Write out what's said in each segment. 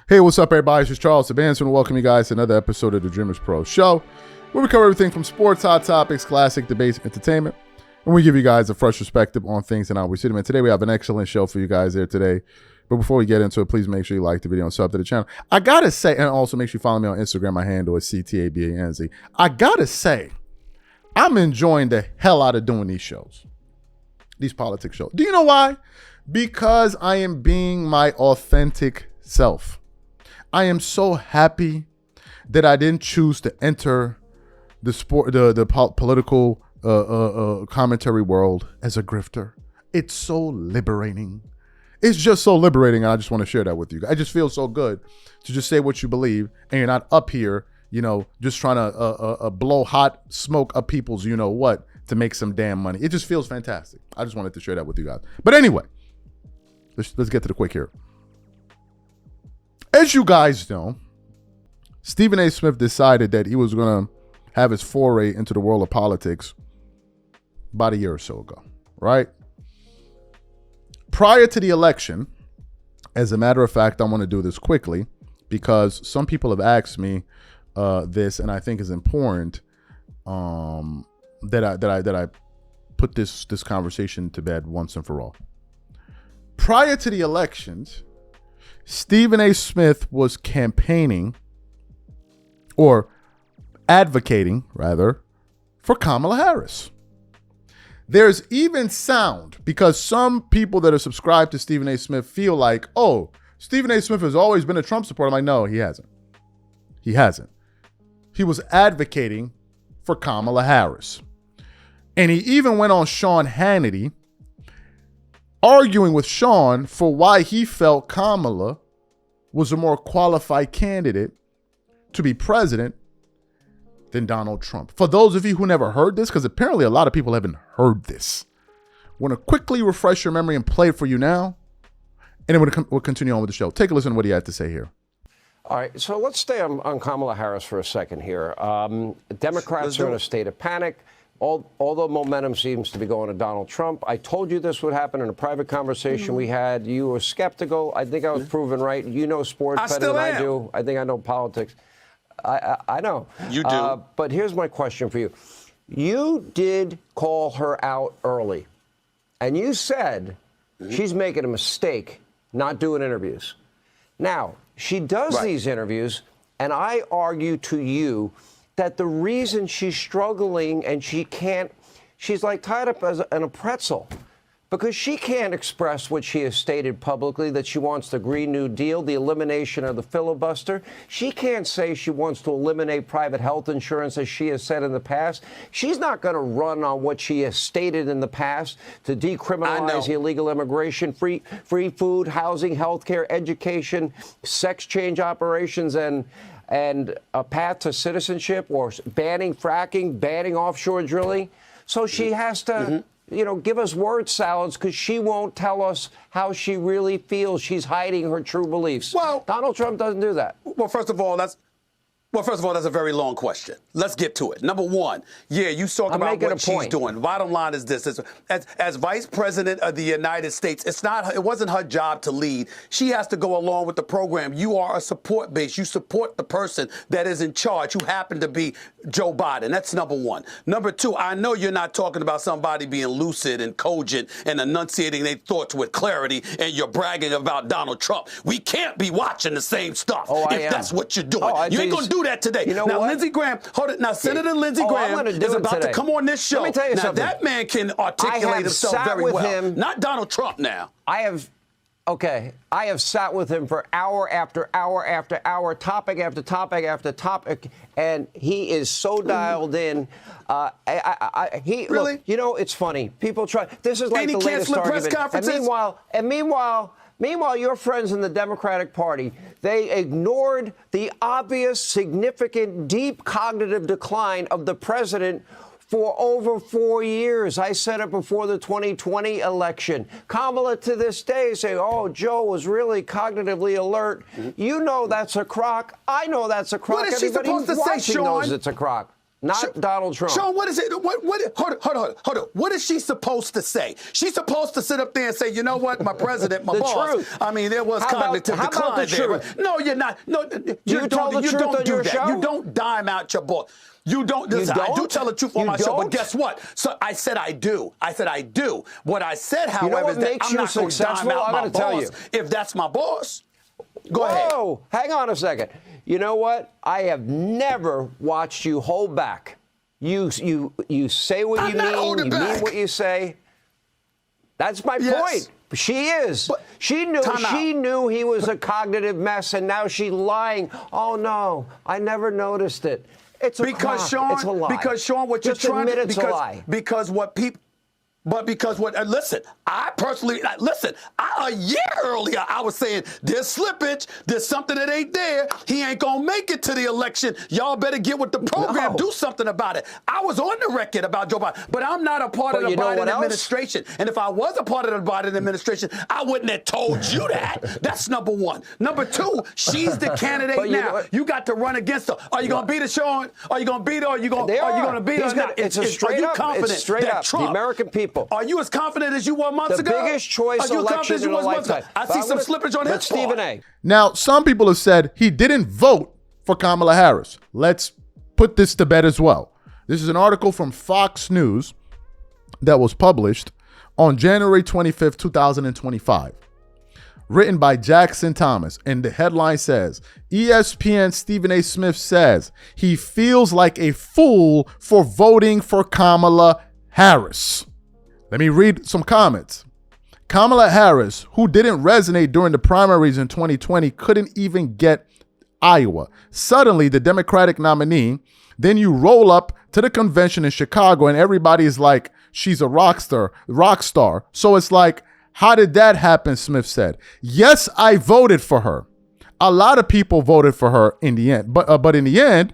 Hey, what's up, everybody? It's just Charles Sabanson and welcome you guys to another episode of the DREAMERSPRO show, where we cover everything from sports, hot topics, classic debates, entertainment, and we give you guys a fresh perspective on things and how we see them. And today we have an excellent show for you guys there today. But before we get into it, please make sure you like the video and sub to the channel. I gotta say, and also make sure you follow me on Instagram. My handle is CTABANZ. I gotta say, I'm enjoying the hell out of doing these shows, these politics shows. Do you know why? Because I am being my authentic self. I am so happy that I didn't choose to enter the political commentary world as a grifter. It's so liberating. It's just so liberating, and I just want to share that with you. I just feel so good to just say what you believe, and you're not up here, you know, just trying to blow hot smoke up people's, you know what, to make some damn money. It just feels fantastic. I just wanted to share that with you guys. But anyway, let's get to the quick here. As you guys know, Stephen A. Smith decided that he was going to have his foray into the world of politics about a year or so ago, right? Prior to the election, as a matter of fact, I want to do this quickly because some people have asked me this, and I think is important that I put this conversation to bed once and for all. Prior to the elections, Stephen A. Smith was campaigning or advocating, rather, for Kamala Harris. There's even sound, because some people that are subscribed to Stephen A. Smith feel like, oh, Stephen A. Smith has always been a Trump supporter. I'm like, no, he hasn't. He hasn't. He was advocating for Kamala Harris. And he even went on Sean Hannity, arguing with Sean for why he felt Kamala was a more qualified candidate to be president than Donald Trump. For those of you who never heard this, because apparently a lot of people haven't heard this, I want to quickly refresh your memory and play it for you now, and then we'll continue on with the show. Take a listen to what he had to say here. All right, so let's stay on Kamala Harris for a second here. Democrats are in a state of panic. Although momentum seems to be going to Donald Trump, I told you this would happen in a private conversation we had. You were skeptical. I think I was proven right. You know sports better than I do. I think I know politics. I know. You do. But here's my question for you. You did call her out early, and you said she's making a mistake not doing interviews. Now, she does these interviews, and I argue to you that the reason she's struggling and she's like tied up in a pretzel, because she can't express what she has stated publicly, that she wants the Green New Deal, the elimination of the filibuster. She can't say she wants to eliminate private health insurance, as she has said in the past. She's not going to run on what she has stated in the past to decriminalize illegal immigration, free food, housing, health care, education, sex change operations, and a path to citizenship, or banning fracking, banning offshore drilling. So she has to, give us word salads, because she won't tell us how she really feels. She's hiding her true beliefs. Well, Donald Trump doesn't do that. Well, first of all, that's a very long question. Let's get to it. Number one, you talk about what she's doing. Bottom line is this: as vice president of the United States, it wasn't her job to lead. She has to go along with the program. You are a support base. You support the person that is in charge, who happened to be Joe Biden. That's number one. Number two, I know you're not talking about somebody being lucid and cogent and enunciating their thoughts with clarity, and you're bragging about Donald Trump. We can't be watching the same stuff if that's what you're doing. You ain't gonna do that today. You know now, what? Lindsey Graham, hold it. Now, Senator Lindsey Graham is about to come on this show. Let me tell you something. That man can articulate himself very well. Not Donald Trump now. I have sat with him for hour after hour after hour, topic after topic after topic, and he is so dialed in. Really? Look, it's funny. People try. This is like the latest argument. And meanwhile, your friends in the Democratic Party, they ignored the obvious, significant, deep cognitive decline of the president for over 4 years. I said it before the 2020 election. Kamala to this day say, oh, Joe was really cognitively alert. You know that's a crock. I know that's a crock. What is she supposed to say, Sean? Knows it's a crock. not Donald Trump. Sean, what is it? Hold on. What is she supposed to say? She's supposed to sit up there and say, you know what, my president, my boss. Truth. I mean, there was cognitive decline there. No, you're not. No, you don't do that. Show? You don't dime out your boss. You don't. Listen, I do tell the truth on my show, but guess what? So I said I do. What I said, however, is that I'm not going to dime out my boss if that's my boss. Go ahead. Whoa, hang on a second. You know what? I have never watched you hold back. You say what you mean. You mean what you say. That's my point. She is. But she knew he was a cognitive mess, and now she's lying. Oh no, I never noticed it. It's a Sean, it's a lie. Because Sean, what Just you're trying admit to it's a lie. Because what people. But because listen, I personally, a year earlier, I was saying there's slippage, there's something that ain't there. He ain't going to make it to the election. Y'all better get with the program, do something about it. I was on the record about Joe Biden, but I'm not a part of the Biden administration. And if I was a part of the Biden administration, I wouldn't have told you that. That's number one. Number two, she's the candidate now. You got to run against her. Are you going to beat her, Sean? Are you going to beat her? Are you going to beat her? It's straight up. The American people. Are you as confident as you were months ago? The biggest choice election in a lifetime. I see some slippage on his part. Stephen A. Now, some people have said he didn't vote for Kamala Harris. Let's put this to bed as well. This is an article from Fox News that was published on January 25th, 2025. Written by Jackson Thomas. And the headline says, ESPN Stephen A. Smith says he feels like a fool for voting for Kamala Harris. Let me read some comments. Kamala Harris, who didn't resonate during the primaries in 2020, couldn't even get Iowa. Suddenly, the Democratic nominee, then you roll up to the convention in Chicago and everybody's like, she's a rock star. So it's like, how did that happen? Smith said. Yes, I voted for her. A lot of people voted for her in the end. But in the end,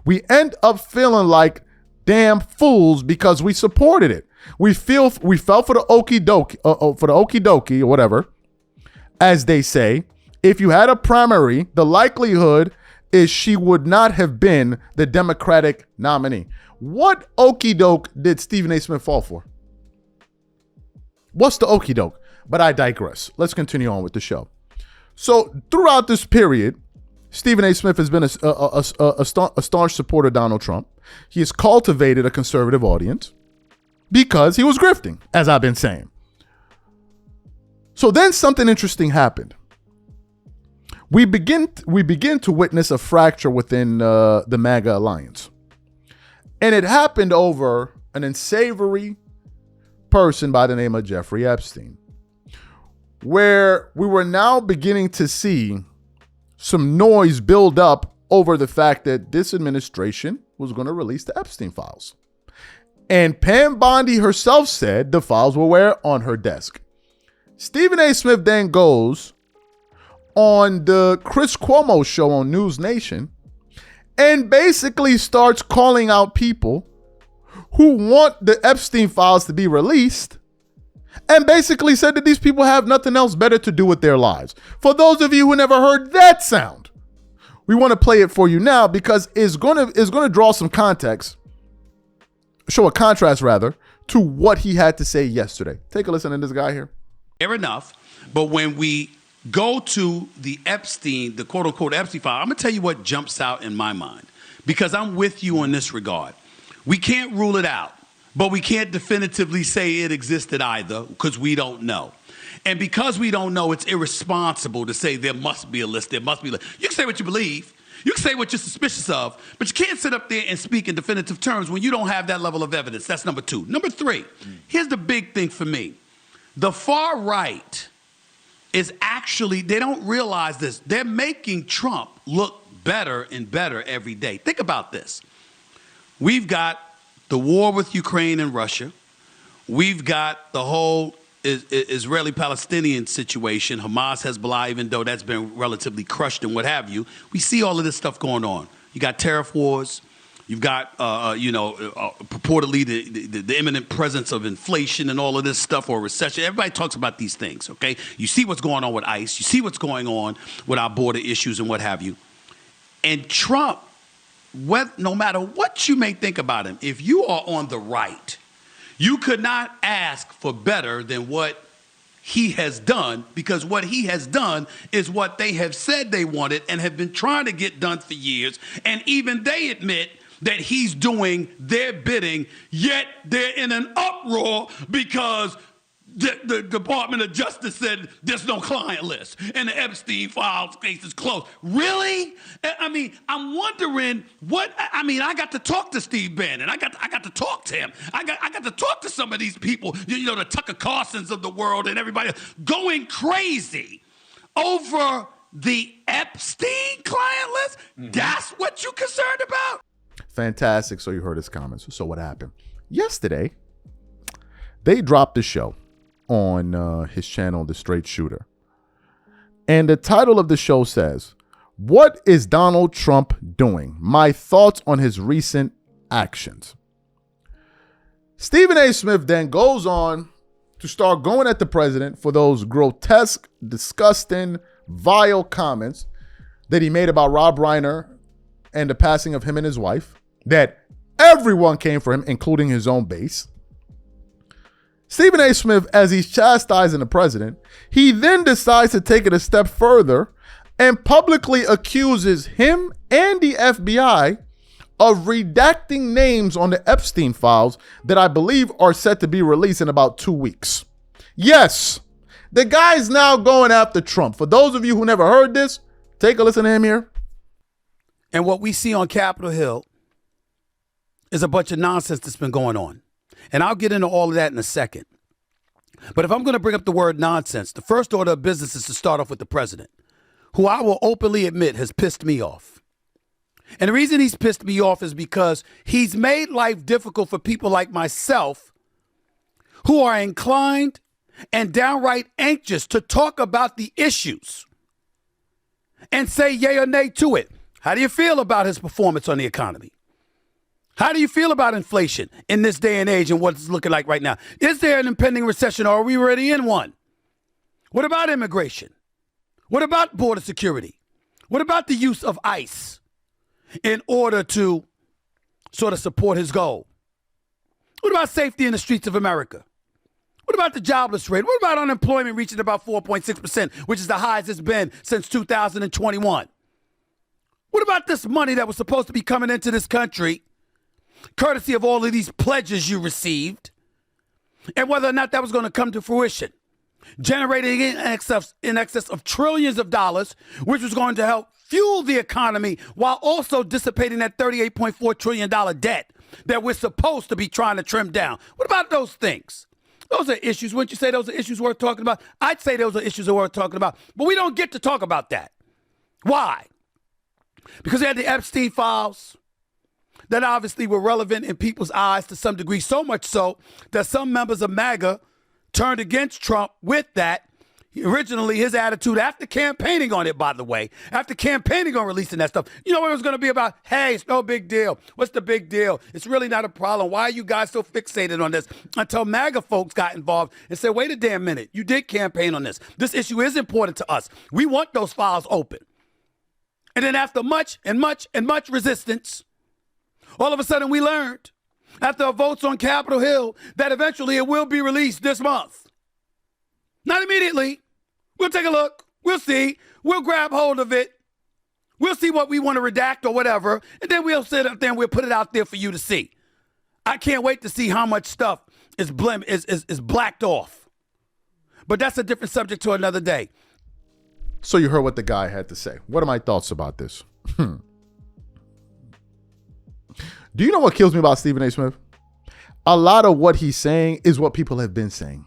we end up feeling like damn fools because we supported it. We fell for the okie dokie or whatever, as they say. If you had a primary, the likelihood is she would not have been the Democratic nominee. What okie doke did Stephen A. Smith fall for? What's the okie doke? But I digress. Let's continue on with the show. So throughout this period, Stephen A. Smith has been a staunch supporter of Donald Trump. He has cultivated a conservative audience because he was grifting, as I've been saying. So then something interesting happened. We begin to witness a fracture within the MAGA alliance. And it happened over an unsavory person by the name of Jeffrey Epstein, where we were now beginning to see some noise build up over the fact that this administration was going to release the Epstein files. And Pam Bondi herself said the files were where? On her desk. Stephen A. Smith then goes on the Chris Cuomo show on News Nation and basically starts calling out people who want the Epstein files to be released, and basically said that these people have nothing else better to do with their lives. For those of you who never heard that sound, we want to play it for you now because it's going to draw some context, show a contrast rather, to what he had to say yesterday. Take a listen to this guy here. Fair enough, but when we go to the Epstein, the quote-unquote Epstein file, I'm going to tell you what jumps out in my mind, because I'm with you in this regard. We can't rule it out, but we can't definitively say it existed either because we don't know. And because we don't know, it's irresponsible to say there must be a list, there must be a list. You can say what you believe, you can say what you're suspicious of, but you can't sit up there and speak in definitive terms when you don't have that level of evidence. That's number two. Number three, here's the big thing for me. The far right is actually, they don't realize this. They're making Trump look better and better every day. Think about this. We've got the war with Ukraine and Russia. We've got the whole Israeli-Palestinian situation, Hamas, Hezbollah, even though that's been relatively crushed and what have you. We see all of this stuff going on. You got tariff wars. You've got, purportedly the imminent presence of inflation and all of this stuff, or recession. Everybody talks about these things, okay? You see what's going on with ICE. You see what's going on with our border issues and what have you. And Trump no matter what you may think about him, if you are on the right, you could not ask for better than what he has done, because what he has done is what they have said they wanted and have been trying to get done for years. And even they admit that he's doing their bidding, yet they're in an uproar because the Department of Justice said there's no client list and the Epstein files case is closed. Really? I mean, I'm wondering I got to talk to Steve Bannon. I got to talk to him. I got to talk to some of these people, the Tucker Carlsons of the world and everybody else, going crazy over the Epstein client list. Mm-hmm. That's what you're concerned about? Fantastic. So you heard his comments. So what happened? Yesterday, they dropped the show on his channel, The Straight Shooter. And the title of the show says, "What is Donald Trump doing? My thoughts on his recent actions." Stephen A. Smith then goes on to start going at the president for those grotesque, disgusting, vile comments that he made about Rob Reiner and the passing of him and his wife, that everyone came for him, including his own base. Stephen A. Smith, as he's chastising the president, he then decides to take it a step further and publicly accuses him and the FBI of redacting names on the Epstein files that I believe are set to be released in about 2 weeks. Yes, the guy's now going after Trump. For those of you who never heard this, take a listen to him here. And what we see on Capitol Hill is a bunch of nonsense that's been going on. And I'll get into all of that in a second. But if I'm going to bring up the word nonsense, the first order of business is to start off with the president, who I will openly admit has pissed me off. And the reason he's pissed me off is because he's made life difficult for people like myself who are inclined and downright anxious to talk about the issues and say yay or nay to it. How do you feel about his performance on the economy? How do you feel about inflation in this day and age and what it's looking like right now? Is there an impending recession or are we already in one? What about immigration? What about border security? What about the use of ICE in order to sort of support his goal? What about safety in the streets of America? What about the jobless rate? What about unemployment reaching about 4.6%, which is the highest it's been since 2021? What about this money that was supposed to be coming into this country, courtesy of all of these pledges you received, and whether or not that was going to come to fruition, generating in excess of trillions of dollars, which was going to help fuel the economy while also dissipating that $38.4 trillion debt that we're supposed to be trying to trim down. What about those things? Those are issues. Wouldn't you say those are issues worth talking about? I'd say those are issues that worth talking about, but we don't get to talk about that. Why? Because they had the Epstein files that obviously were relevant in people's eyes to some degree, so much so that some members of MAGA turned against Trump with that. Originally, his attitude after campaigning on it, by the way, after campaigning on releasing that stuff, you know what it was going to be about? Hey, it's no big deal. What's the big deal? It's really not a problem. Why are you guys so fixated on this? Until MAGA folks got involved and said, wait a damn minute. You did campaign on this. This issue is important to us. We want those files open. And then after much and much and much resistance, all of a sudden we learned, after our votes on Capitol Hill, that eventually it will be released this month. Not immediately. We'll take a look. We'll see. We'll grab hold of it. We'll see what we want to redact or whatever, and then we'll sit up there and we'll put it out there for you to see. I can't wait to see how much stuff is blacked off. But that's a different subject to another day. So you heard what the guy had to say. What are my thoughts about this? Do you know what kills me about Stephen A. Smith? A lot of what he's saying is what people have been saying.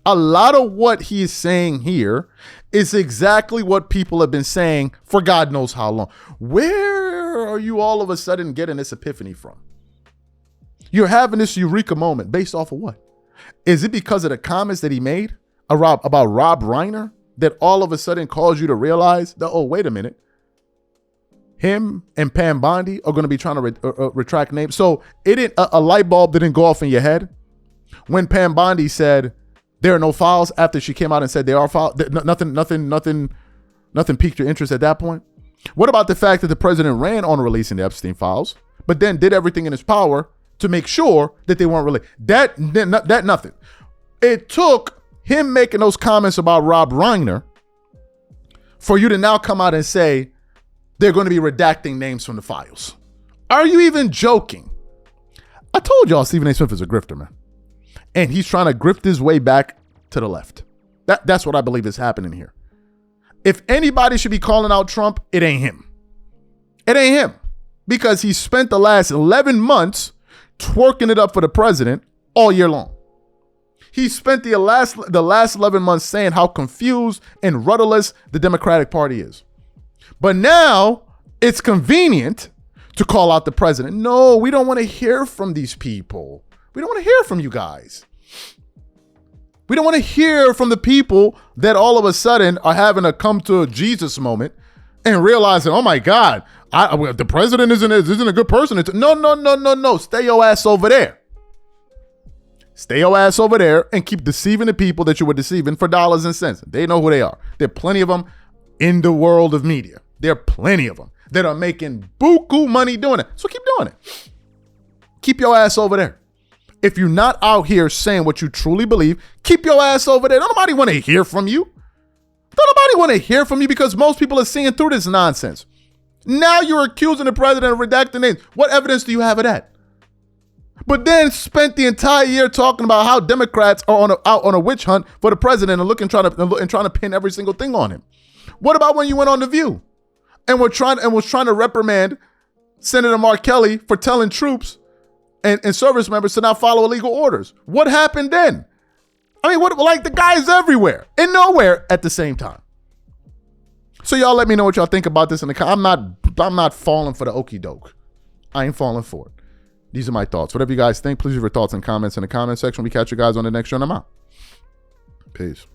A lot of what he is saying here is exactly what people have been saying for God knows how long. Where are you all of a sudden getting this epiphany from? You're having this eureka moment based off of what? Is it because of the comments that he made about Rob Reiner that all of a sudden caused you to realize that, oh, wait a minute, him and Pam Bondi are going to be trying to retract names? So a light bulb didn't go off in your head when Pam Bondi said there are no files after she came out and said there are files. Nothing piqued your interest at that point. What about the fact that the president ran on releasing the Epstein files, but then did everything in his power to make sure that they weren't released? That nothing. It took him making those comments about Rob Reiner for you to now come out and say they're going to be redacting names from the files. Are you even joking? I told y'all Stephen A. Smith is a grifter, man. And he's trying to grift his way back to the left. That's what I believe is happening here. If anybody should be calling out Trump, it ain't him. It ain't him. Because he spent the last 11 months twerking it up for the president all year long. He spent the last 11 months saying how confused and rudderless the Democratic Party is. But now it's convenient to call out the president. No, we don't want to hear from these people. We don't want to hear from you guys. We don't want to hear from the people that all of a sudden are having a come to Jesus moment and realizing, oh my God, the president isn't a good person. No. Stay your ass over there. Stay your ass over there and keep deceiving the people that you were deceiving for dollars and cents. They know who they are. There are plenty of them in the world of media. There are plenty of them that are making buku money doing it. So keep doing it. Keep your ass over there. If you're not out here saying what you truly believe, keep your ass over there. Don't nobody want to hear from you. Don't nobody want to hear from you because most people are seeing through this nonsense. Now you're accusing the president of redacting names. What evidence do you have of that? But then spent the entire year talking about how Democrats are out on a witch hunt for the president and trying to pin every single thing on him. What about when you went on The View and was trying to reprimand Senator Mark Kelly for telling troops and service members to not follow illegal orders? What happened then? I mean, the guy's everywhere and nowhere at the same time. So y'all let me know what y'all think about this in the comments. I'm not falling for the okie doke. I ain't falling for it. These are my thoughts. Whatever you guys think, please leave your thoughts and comments in the comment section. We catch you guys on the next show and I'm out. Peace.